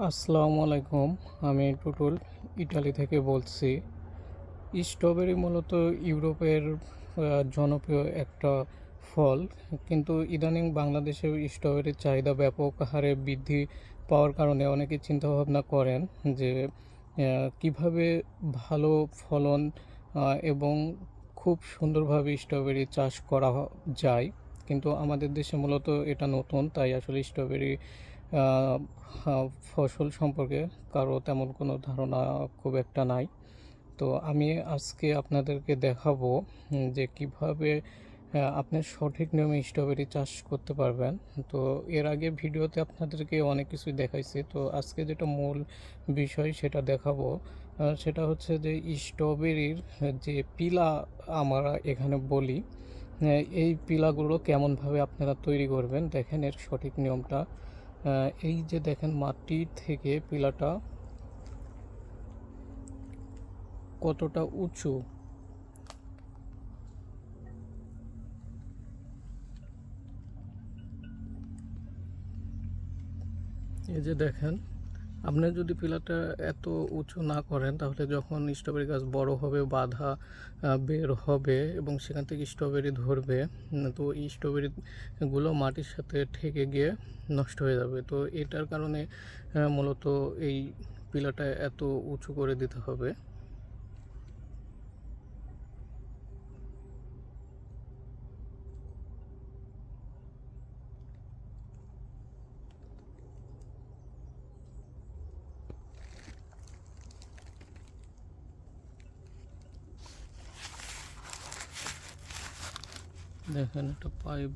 আসসালামু আলাইকুম। আমি টুটুল ইটালি থেকে বলছি। স্ট্রবেরি মূলত ইউরোপের জনপ্রিয় একটা ফল, কিন্তু ইদানিং বাংলাদেশেও স্ট্রবেরির চাহিদা ব্যাপক হারে বৃদ্ধি পাওয়ার কারণে অনেকে চিন্তাভাবনা করেন যে কিভাবে ভালো ফলন এবং খুব সুন্দরভাবে স্ট্রবেরি চাষ করা যায়। কিন্তু আমাদের দেশে মূলত এটা নতুন, তাই আসলে স্ট্রবেরি ফসল সম্পর্কে কারো তেমন কোনো ধারণা খুব একটা নাই। তো আমি আজকে আপনাদেরকে দেখাবো যে কিভাবে আপনি সঠিক নিয়মে স্ট্রবেরি চাষ করতে পারবেন। তো এর আগে ভিডিওতে আপনাদেরকে অনেক কিছুই দেখাইছি, তো আজকে যেটা মূল বিষয় সেটা দেখাবো। সেটা হচ্ছে যে স্ট্রবেরির যে পিলা আমরা এখানে বলি, এই পিলাগুলো কেমনভাবে আপনারা তৈরি করবেন। দেখেন এর সঠিক নিয়মটা। এই যে দেখেন মাটি থেকে পিলাটা কতটা উঁচু, এই যে দেখেন। আপনি যদি পিলারটা এত উঁচু না করেন, তাহলে যখন স্ট্রবেরি গাছ বড় হবে, বাধা বের হবে এবং সেখান থেকে স্ট্রবেরি ধরবে, তো এই স্ট্রবেরিগুলো মাটির সাথে ঠেকে গিয়ে নষ্ট হয়ে যাবে। তো এটার কারণে মূলত এই পিলারটা এত উঁচু করে দিতে হবে। দেখেন একটা পাইপ